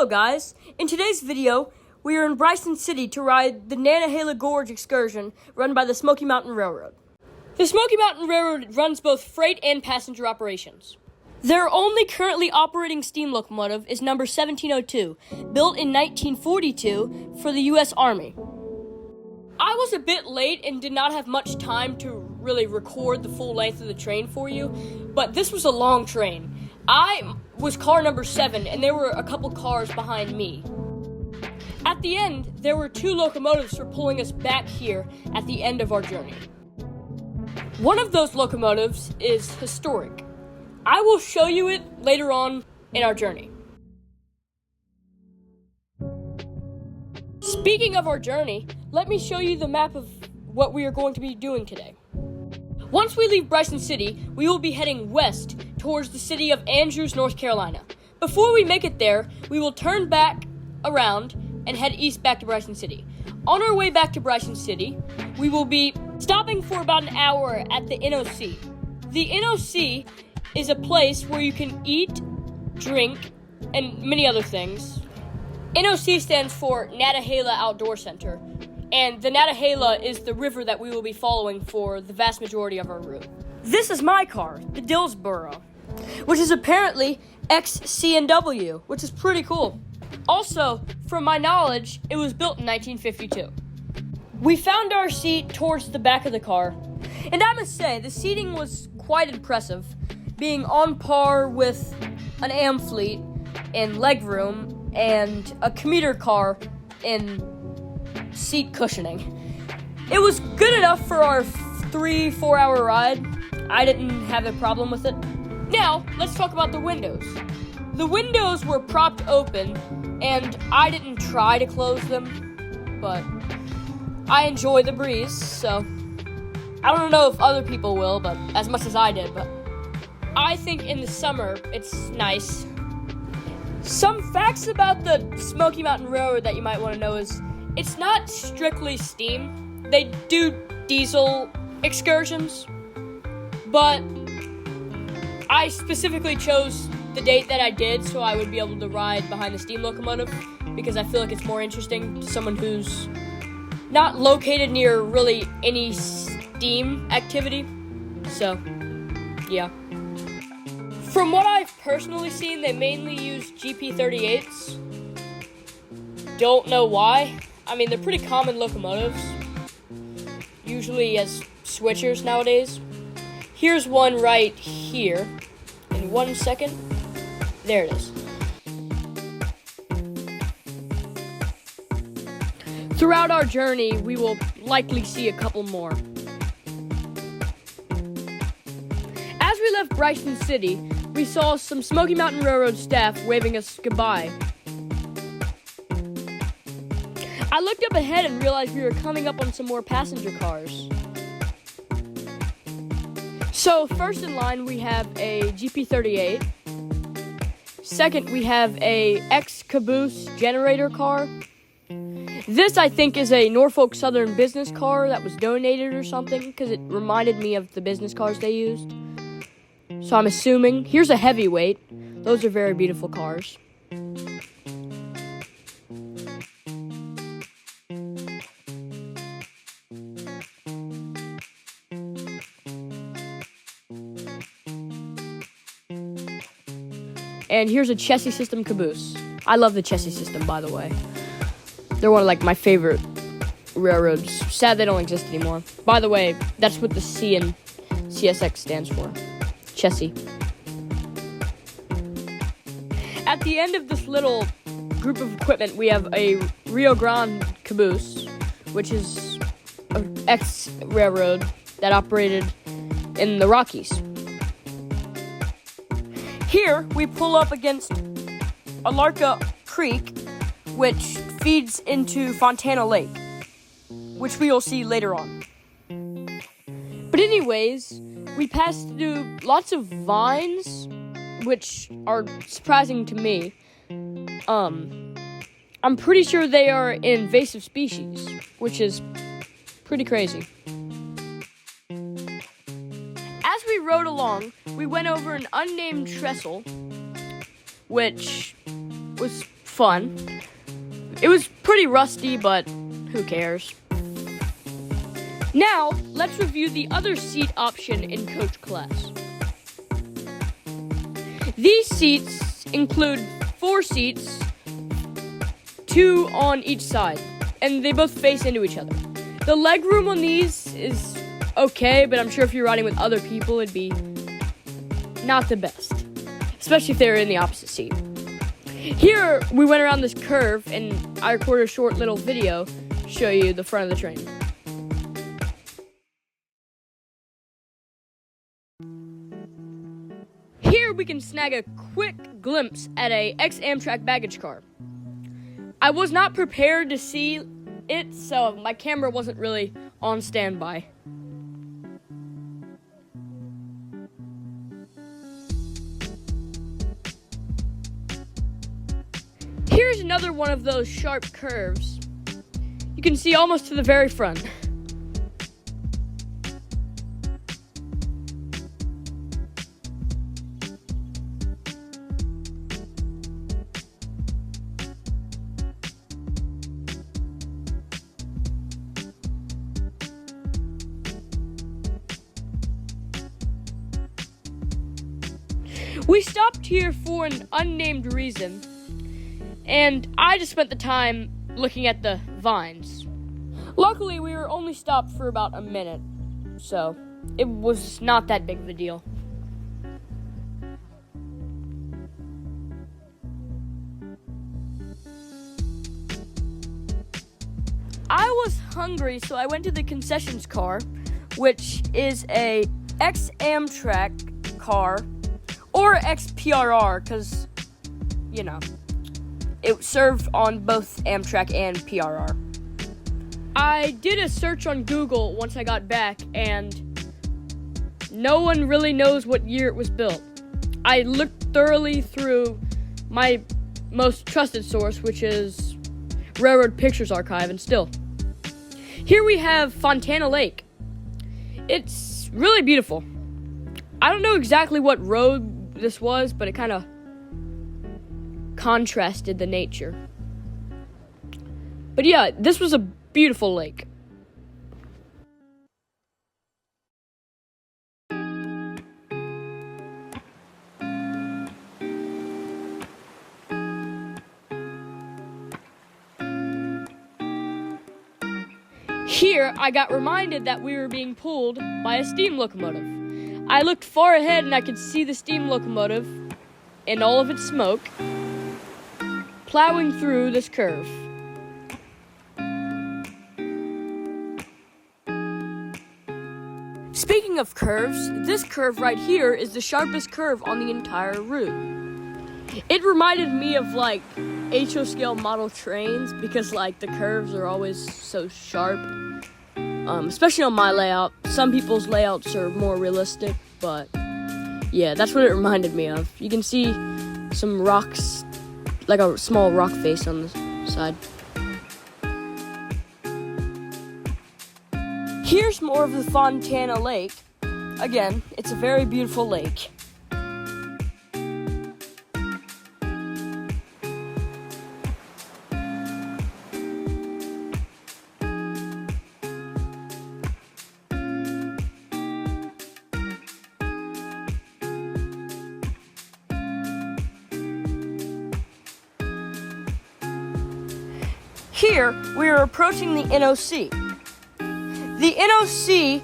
Hello guys, in today's video, we are in Bryson City to ride the Nantahala Gorge excursion run by the Smoky Mountain Railroad. The Smoky Mountain Railroad runs both freight and passenger operations. Their only currently operating steam locomotive is number 1702, built in 1942 for the U.S. Army. I was a bit late and did not have much time to really record the full length of the train for you, but this was a long train. I was car number 7, and there were a couple cars behind me. At the end, there were 2 locomotives for pulling us back here at the end of our journey. One of those locomotives is historic. I will show you it later on in our journey. Speaking of our journey, let me show you the map of what we are going to be doing today. Once we leave Bryson City, we will be heading west towards the city of Andrews, North Carolina. Before we make it there, we will turn back around and head east back to Bryson City. On our way back to Bryson City, we will be stopping for about an hour at the NOC. The NOC is a place where you can eat, drink, and many other things. NOC stands for Nantahala Outdoor Center, and the Nantahala is the river that we will be following for the vast majority of our route. This is my car, the Dillsboro, which is apparently ex-C&W, which is pretty cool. Also, from my knowledge, it was built in 1952. We found our seat towards the back of the car, and I must say, the seating was quite impressive, being on par with an Amfleet in legroom and a commuter car in seat cushioning. It was good enough for our 3-4 hour ride. I didn't have a problem with it. Now, let's talk about the windows. The windows were propped open, and I didn't try to close them, but I enjoy the breeze, so I don't know if other people will, but as much as I did, but I think in the summer it's nice. Some facts about the Smoky Mountain Railroad that you might want to know is it's not strictly steam. They do diesel excursions, but I specifically chose the date that I did so I would be able to ride behind the steam locomotive because I feel like it's more interesting to someone who's not located near really any steam activity. So, yeah. From what I've personally seen, they mainly use GP38s. Don't know why. I mean, they're pretty common locomotives, usually as switchers nowadays. Here's one right here. In 1 second. There it is. Throughout our journey, we will likely see a couple more. As we left Bryson City, we saw some Smoky Mountain Railroad staff waving us goodbye. I looked up ahead and realized we were coming up on some more passenger cars. So, first in line, we have a GP38. Second, we have a ex-caboose generator car. This, I think, is a Norfolk Southern business car that was donated or something, because it reminded me of the business cars they used. So I'm assuming. Here's a heavyweight. Those are very beautiful cars. And here's a chassis system caboose. I love the chassis system, by the way. They're one of my favorite railroads. Sad they don't exist anymore. By the way, that's what the C in CSX stands for. Chassis. At the end of this little group of equipment, we have a Rio Grande caboose, which is an ex-railroad that operated in the Rockies. Here, we pull up against Alarka Creek, which feeds into Fontana Lake, which we will see later on. But anyways, we passed through lots of vines, which are surprising to me. I'm pretty sure they are an invasive species, which is pretty crazy. As we rode along, we went over an unnamed trestle, which was fun. It was pretty rusty, but who cares? Now, let's review the other seat option in coach class. These seats include 4 seats, 2 on each side, and they both face into each other. The legroom on these is okay, but I'm sure if you're riding with other people, it'd be not the best, especially if they were in the opposite seat. Here, we went around this curve, and I recorded a short little video to show you the front of the train. Here, we can snag a quick glimpse at a ex-Amtrak baggage car. I was not prepared to see it, so my camera wasn't really on standby. Here's another one of those sharp curves. You can see almost to the very front. We stopped here for an unnamed reason, and I just spent the time looking at the vines. Luckily, we were only stopped for about a minute, so it was not that big of a deal. I was hungry, so I went to the concessions car, which is a ex-Amtrak car, or ex-PRR, because, you know, it served on both Amtrak and PRR. I did a search on Google once I got back, and no one really knows what year it was built. I looked thoroughly through my most trusted source, which is Railroad Pictures Archive, and still. Here we have Fontana Lake. It's really beautiful. I don't know exactly what road this was, but it kind of contrasted the nature. But yeah, this was a beautiful lake. Here, I got reminded that we were being pulled by a steam locomotive. I looked far ahead and I could see the steam locomotive in all of its smoke plowing through this curve. Speaking of curves, this curve right here is the sharpest curve on the entire route. It reminded me of like HO scale model trains because like the curves are always so sharp. Especially on my layout. Some people's layouts are more realistic, but yeah, that's what it reminded me of. You can see some rocks, like a small rock face on the side. Here's more of the Fontana Lake. Again, it's a very beautiful lake. Here, we are approaching the NOC. The NOC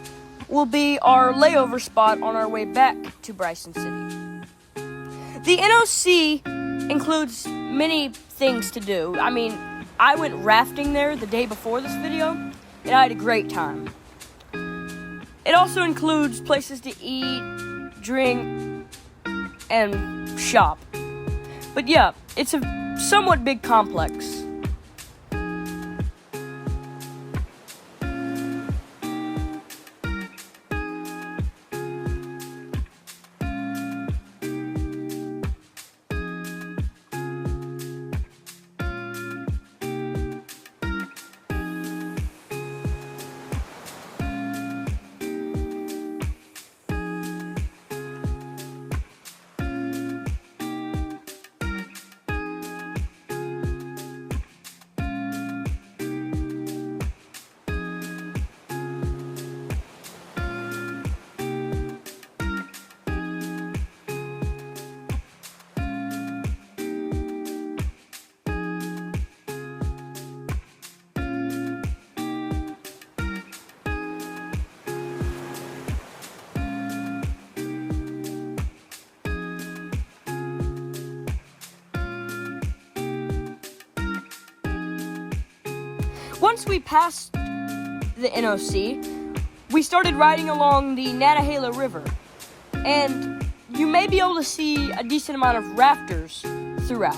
will be our layover spot on our way back to Bryson City. The NOC includes many things to do. I mean, I went rafting there the day before this video, and I had a great time. It also includes places to eat, drink, and shop. But yeah, it's a somewhat big complex. Once we passed the NOC, we started riding along the Nantahala River, and you may be able to see a decent amount of rafters throughout.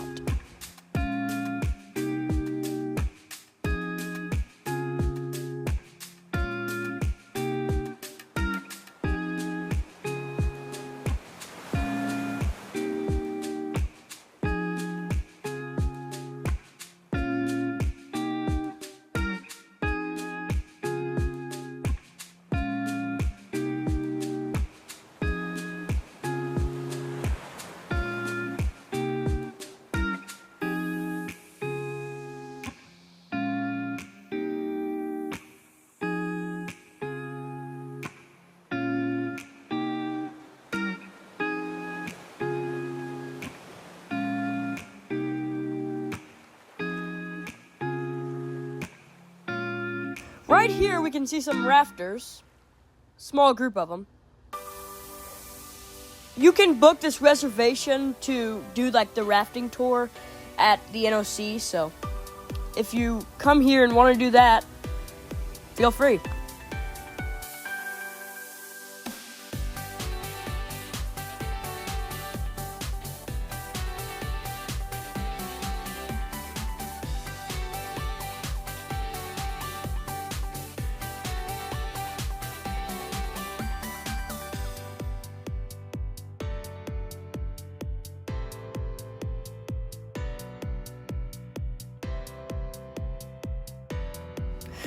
Right here we can see some rafters, small group of them. You can book this reservation to do like the rafting tour at the NOC, so if you come here and want to do that, feel free.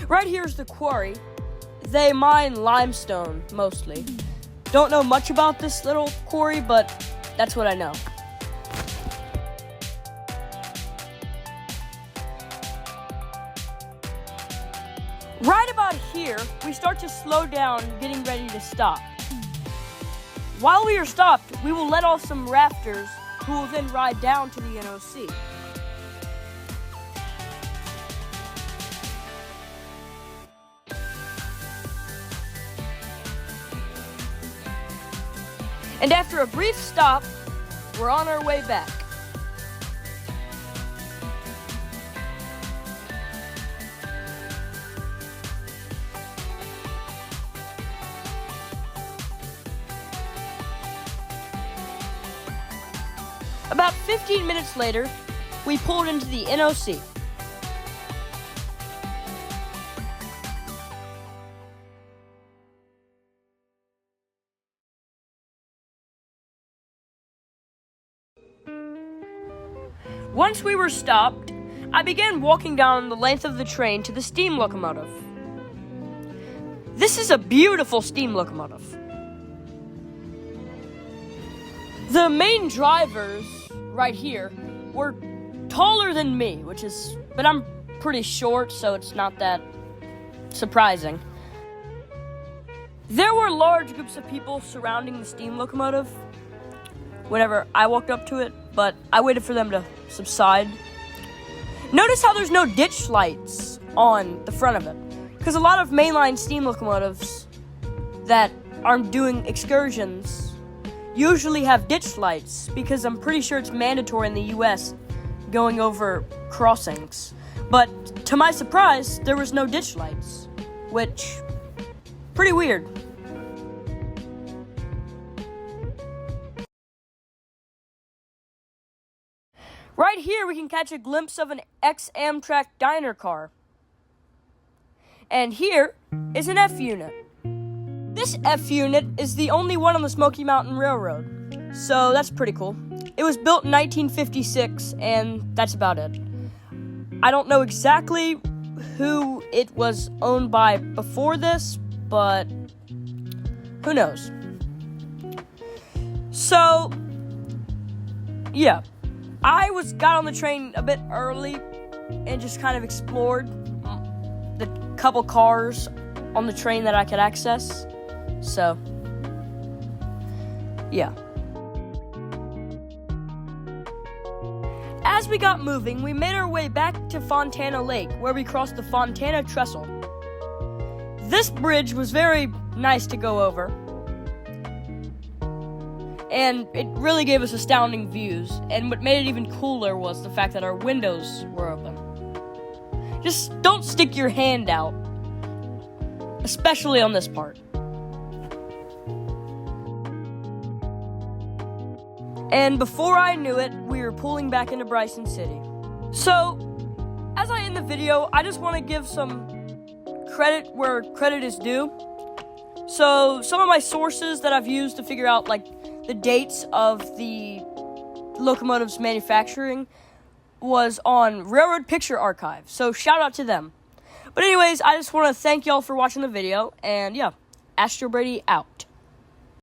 Right here is the quarry. They mine limestone, mostly. Don't know much about this little quarry, but that's what I know. Right about here, we start to slow down, getting ready to stop. While we are stopped, we will let off some rafters, who will then ride down to the NOC. And after a brief stop, we're on our way back. About 15 minutes later, we pulled into the NOC. Once we were stopped, I began walking down the length of the train to the steam locomotive. This is a beautiful steam locomotive. The main drivers, right here, were taller than me, but I'm pretty short, so it's not that surprising. There were large groups of people surrounding the steam locomotive whenever I walked up to it, but I waited for them to subside. Notice how there's no ditch lights on the front of it, because a lot of mainline steam locomotives that are doing excursions usually have ditch lights, because I'm pretty sure it's mandatory in the US going over crossings. But to my surprise, there was no ditch lights, which, pretty weird. Right here, we can catch a glimpse of an ex-Amtrak diner car. And here is an F unit. This F unit is the only one on the Smoky Mountain Railroad, so that's pretty cool. It was built in 1956, and that's about it. I don't know exactly who it was owned by before this, but who knows? So, yeah. I got on the train a bit early and just kind of explored the couple cars on the train that I could access. So, yeah. As we got moving, we made our way back to Fontana Lake, where we crossed the Fontana Trestle. This bridge was very nice to go over, and it really gave us astounding views, and what made it even cooler was the fact that our windows were open. Just don't stick your hand out, especially on this part. And before I knew it, we were pulling back into Bryson City. So, as I end the video, I just want to give some credit where credit is due. So, some of my sources that I've used to figure out, like, the dates of the locomotive's manufacturing was on Railroad Picture Archive. So, shout out to them. But anyways, I just want to thank y'all for watching the video. And, yeah, Astro Brady out.